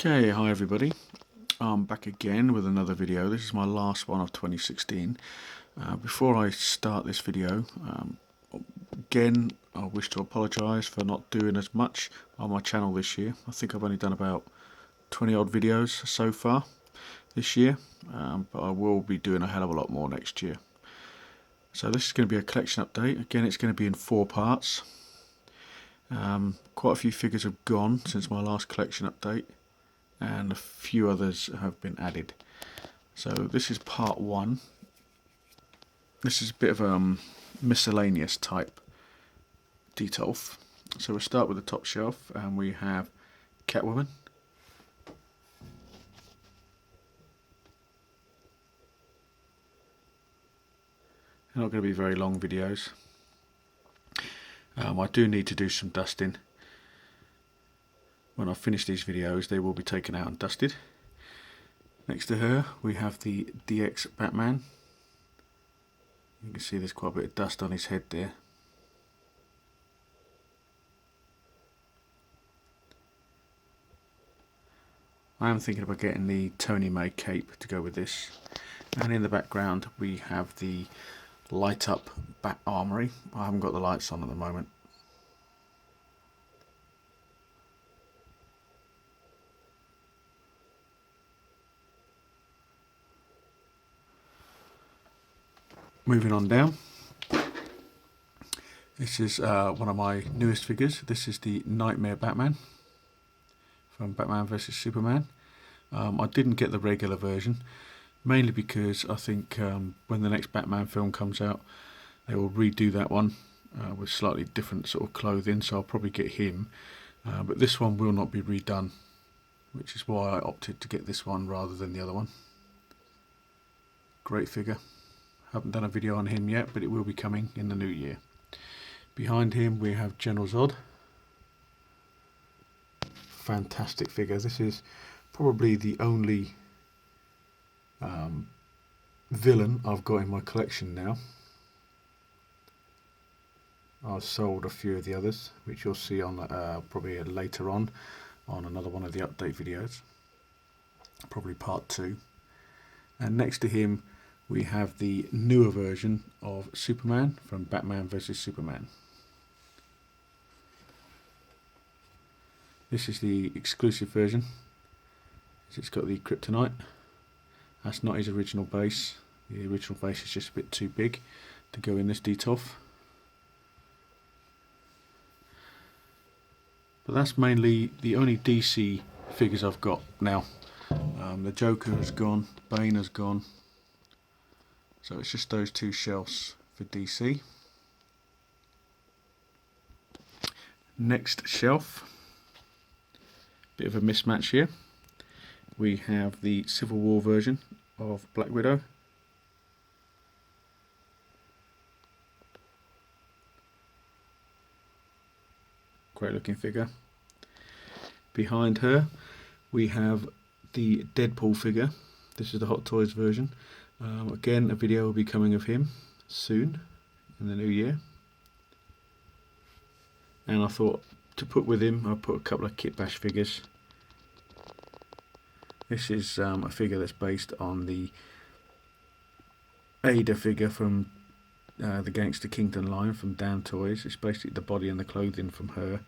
Okay, hi everybody. I'm back again with another video. This is my last one of 2016. Before I start this video, again I wish to apologise for not doing as much on my channel this year. I think I've only done about 20 odd videos so far this year, but I will be doing a hell of a lot more next year. So this is going to be a collection update. Again, it's going to be in 4 parts. Quite a few figures have gone since my last collection update, and a few others have been added. So this is part 1. This is a bit of a miscellaneous type detail. So we'll start with the top shelf, and we have Catwoman. They're not going to be very long videos. I do need to do some dusting. When I finish these videos, they will be taken out and dusted. Next to her, we have the DX Batman. You can see there's quite a bit of dust on his head there. I am thinking about getting the Tony May cape to go with this. And in the background, we have the light up Bat Armory. I haven't got the lights on at the moment. Moving on down, this is one of my newest figures. This is the Nightmare Batman from Batman vs Superman. I didn't get the regular version, mainly because I think when the next Batman film comes out, they will redo that one with slightly different sort of clothing, so I'll probably get him. But this one will not be redone, which is why I opted to get this one rather than the other one. Great figure. Haven't done a video on him yet, but it will be coming in the new year. Behind him we have General Zod. Fantastic figure. This is probably the only villain I've got in my collection now. I've sold a few of the others, which you'll see on probably later on another one of the update videos, probably part 2. And next to him we have the newer version of Superman from Batman vs Superman. This is the exclusive version. It's got the kryptonite. That's not his original base. The original base is just a bit too big to go in this detail. But that's mainly the only DC figures I've got now. The Joker has gone, Bane has gone. So it's just those 2 shelves for DC. Next shelf, bit of a mismatch here. We have the Civil War version of Black Widow. Great looking figure. Behind her we have the Deadpool figure. This is the Hot Toys version. Again, a video will be coming of him soon in the new year. And I thought to put with him, I'll put a couple of Kit Bash figures. This is a figure that's based on the Ada figure from the Gangster Kingdom line from Dan Toys. It's basically the body and the clothing from her,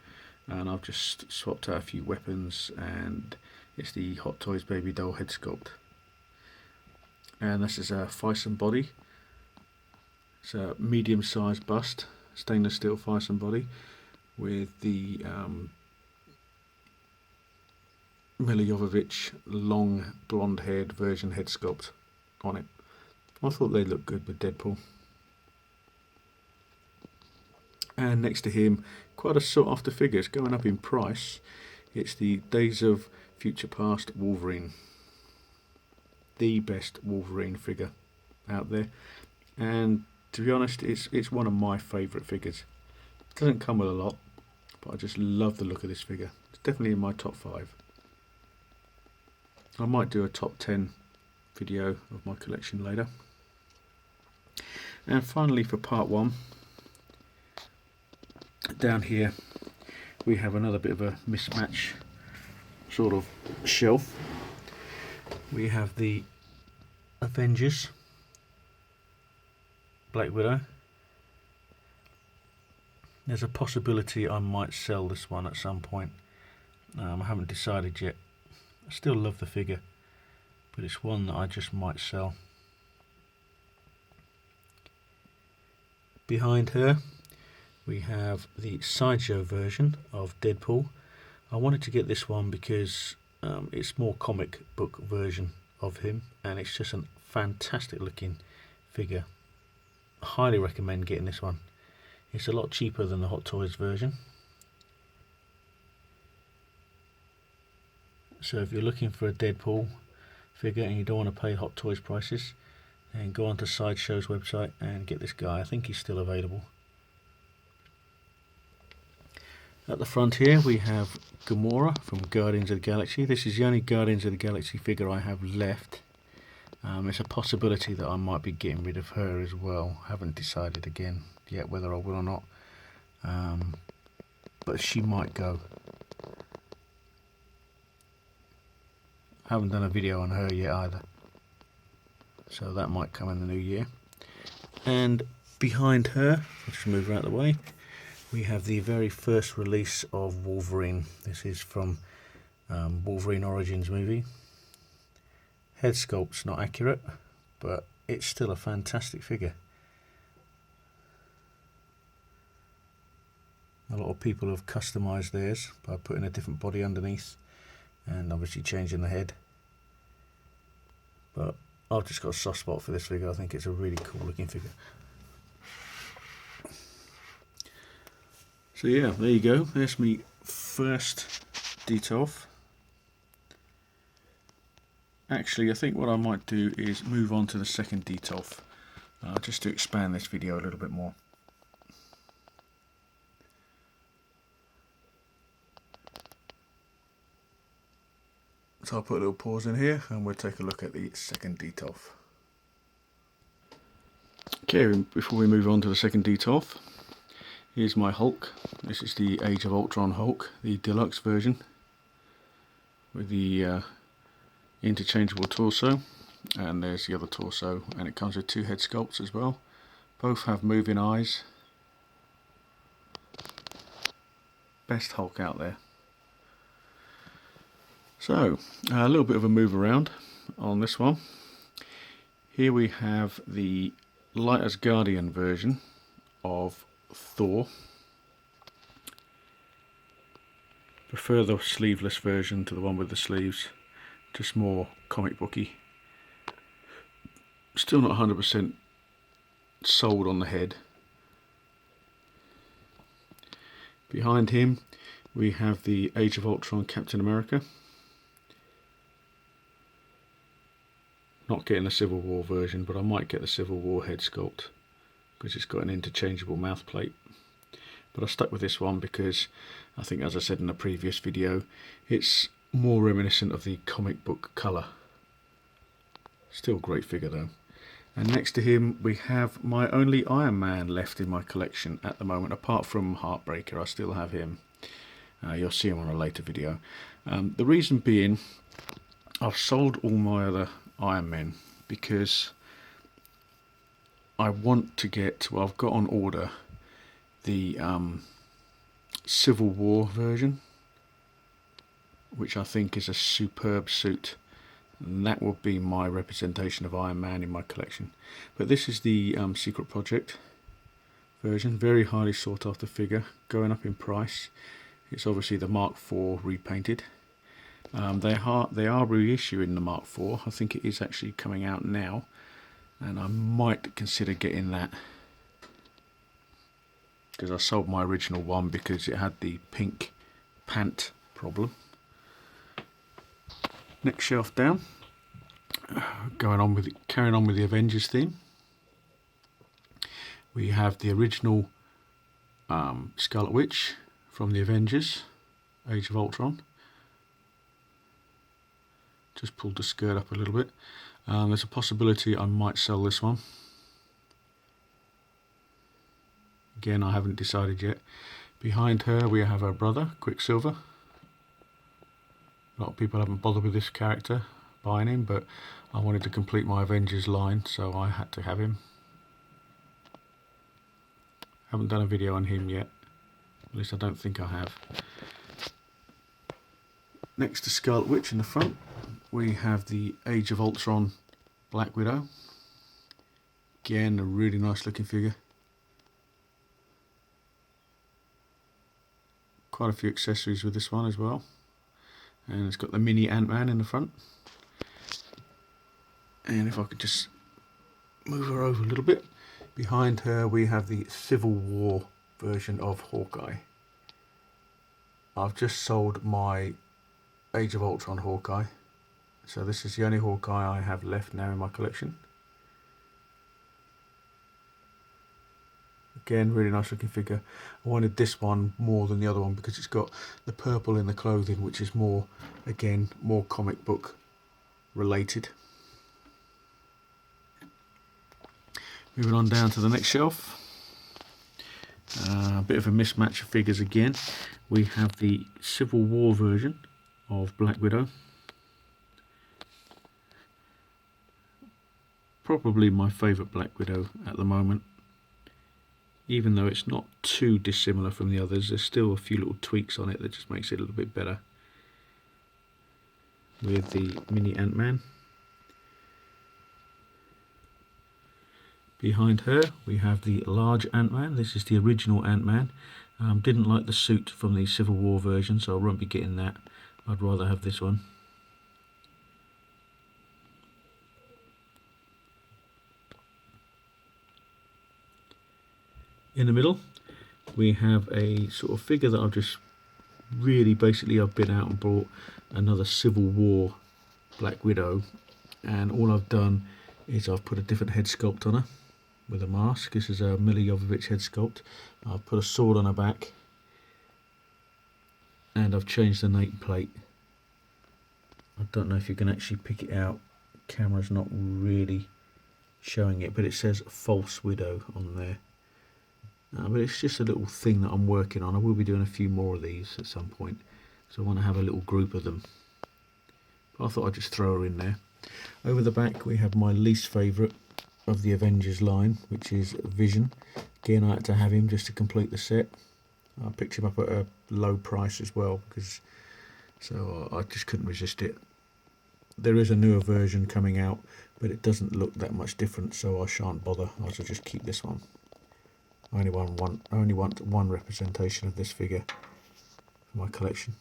and I've just swapped out a few weapons, and it's the Hot Toys baby doll head sculpt. And this is a Fison body. It's a medium-sized bust, stainless steel Fison body with the Milla Jovovich long blonde-haired version head sculpt on it. I thought they looked good with Deadpool. And next to him, quite a sought after figure. It's going up in price. It's the Days of Future Past Wolverine. The best Wolverine figure out there, and to be honest, it's one of my favourite figures. It doesn't come with a lot, but I just love the look of this figure. It's definitely in my top 5. I might do a top 10 video of my collection later. And finally, for part 1, down here we have another bit of a mismatch sort of shelf, we have the Avengers, Black Widow. There's a possibility I might sell this one at some point. I haven't decided yet. I still love the figure, but it's one that I just might sell. Behind her we have the sideshow version of Deadpool. I wanted to get this one because it's more comic book version of him, and it's just a fantastic looking figure. I highly recommend getting this one. It's a lot cheaper than the Hot Toys version. So if you're looking for a Deadpool figure and you don't want to pay Hot Toys prices, then go onto Sideshow's website and get this guy. I think he's still available. At the front here we have Gamora from Guardians of the Galaxy. This is the only Guardians of the Galaxy figure I have left. It's a possibility that I might be getting rid of her as well. Haven't decided again yet whether I will or not. But she might go. Haven't done a video on her yet either. So that might come in the new year. And behind her, let's move her out of the way, we have the very first release of Wolverine. This is from Wolverine Origins movie. Head sculpt's not accurate, but it's still a fantastic figure. A lot of people have customised theirs by putting a different body underneath and obviously changing the head. But I've just got a soft spot for this figure. I think it's a really cool looking figure. So yeah, there you go. There's my first Detolf. Actually, I think what I might do is move on to the second Detolf, just to expand this video a little bit more. So I'll put a little pause in here and we'll take a look at the second Detolf. Okay, before we move on to the second Detolf, here's my Hulk. This is the Age of Ultron Hulk, the deluxe version, with the interchangeable torso, and there's the other torso, and it comes with two head sculpts as well. Both have moving eyes. Best Hulk out there. So, a little bit of a move around on this one. Here we have the Light as Guardian version of Thor. Prefer the sleeveless version to the one with the sleeves, just more comic booky. Still not 100% sold on the head. Behind him we have the Age of Ultron Captain America. Not getting the Civil War version, but I might get the Civil War head sculpt because it's got an interchangeable mouth plate. But I stuck with this one because I think, as I said in a previous video, it's more reminiscent of the comic book colour. Still a great figure though. And next to him we have my only Iron Man left in my collection at the moment, apart from Heartbreaker. I still have him. You'll see him on a later video. The reason being, I've sold all my other Iron Men because I want to get, well, I've got on order the Civil War version, which I think is a superb suit, and that will be my representation of Iron Man in my collection. But this is the Secret Project version, very highly sought after figure, going up in price. It's obviously the Mark IV repainted. They are reissuing the Mark IV. I think it is actually coming out now, and I might consider getting that because I sold my original one because it had the pink pant problem. Next shelf down, carrying on with the Avengers theme. We have the original Scarlet Witch from the Avengers, Age of Ultron. Just pulled the skirt up a little bit. There's a possibility I might sell this one. Again, I haven't decided yet. Behind her we have her brother, Quicksilver. A lot of people haven't bothered with this character, buying him, but I wanted to complete my Avengers line, so I had to have him. Haven't done a video on him yet, at least I don't think I have. Next to Scarlet Witch in the front, we have the Age of Ultron Black Widow. Again, a really nice looking figure. Quite a few accessories with this one as well. And it's got the mini Ant-Man in the front. And if I could just move her over a little bit. Behind her we have the Civil War version of Hawkeye. I've just sold my Age of Ultron Hawkeye. So this is the only Hawkeye I have left now in my collection. Again, really nice looking figure. I wanted this one more than the other one because it's got the purple in the clothing, which is more, again, more comic book related. Moving on down to the next shelf. A bit of a mismatch of figures again. We have the Civil War version of Black Widow. Probably my favourite Black Widow at the moment. Even though it's not too dissimilar from the others, there's still a few little tweaks on it that just makes it a little bit better. With the mini Ant-Man. Behind her we have the large Ant-Man. This is the original Ant-Man. Didn't like the suit from the Civil War version, so I won't be getting that. I'd rather have this one. In the middle we have a sort of figure that I've just basically I've been out and bought another Civil War Black Widow, and all I've done is I've put a different head sculpt on her with a mask. This is a Milla Jovovich head sculpt. I've put a sword on her back and I've changed the nameplate. I don't know if you can actually pick it out, camera's not really showing it, but it says False Widow on there. But it's just a little thing that I'm working on. I will be doing a few more of these at some point, so I want to have a little group of them. But I thought I'd just throw her in there. Over the back we have my least favourite of the Avengers line, which is Vision. Again, I had to have him just to complete the set. I picked him up at a low price as well, so I just couldn't resist it. There is a newer version coming out, but it doesn't look that much different, so I shan't bother. I'll just keep this one. I only want one representation of this figure for my collection.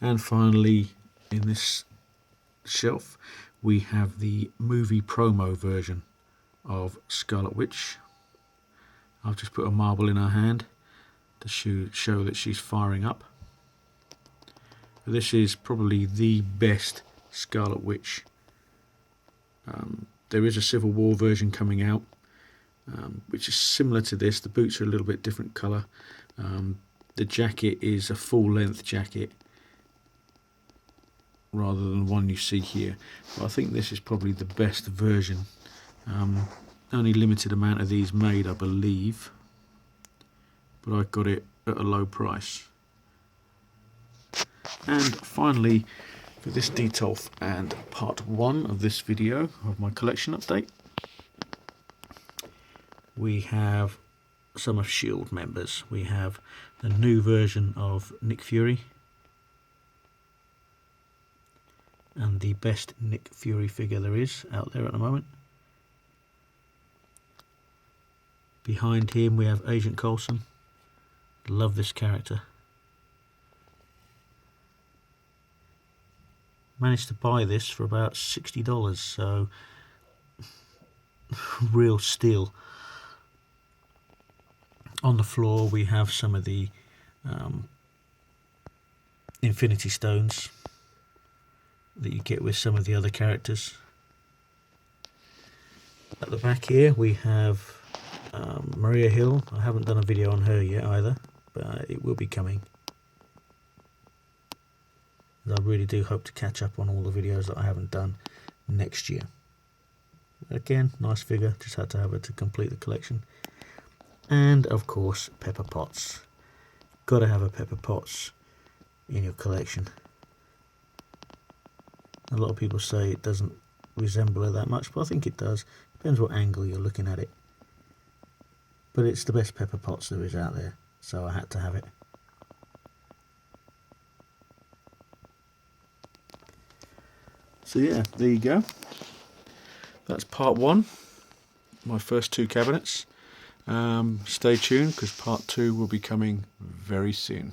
And finally, in this shelf, we have the movie promo version of Scarlet Witch. I've just put a marble in her hand to show that she's firing up. This is probably the best Scarlet Witch. There is a Civil War version coming out, which is similar to this. The boots are a little bit different colour. The jacket is a full length jacket rather than the one you see here, but I think this is probably the best version. Only limited amount of these made, I believe, but I got it at a low price. And finally, for this detail and part 1 of this video of my collection update, we have some of SHIELD members. We have the new version of Nick Fury, and the best Nick Fury figure there is out there at the moment. Behind him we have Agent Coulson. Love this character. Managed to buy this for about $60, so real steal. On the floor we have some of the Infinity Stones that you get with some of the other characters. At the back here we have Maria Hill. I haven't done a video on her yet either, but it will be coming. I really do hope to catch up on all the videos that I haven't done next year. Again, nice figure, just had to have it to complete the collection. And of course, Pepper Potts. Gotta have a Pepper Potts in your collection. A lot of people say it doesn't resemble it that much, but I think it does. Depends what angle you're looking at it. But it's the best pepper pots there is out there, so I had to have it. So yeah, there you go. That's part one, my first two cabinets. Stay tuned because part two will be coming very soon.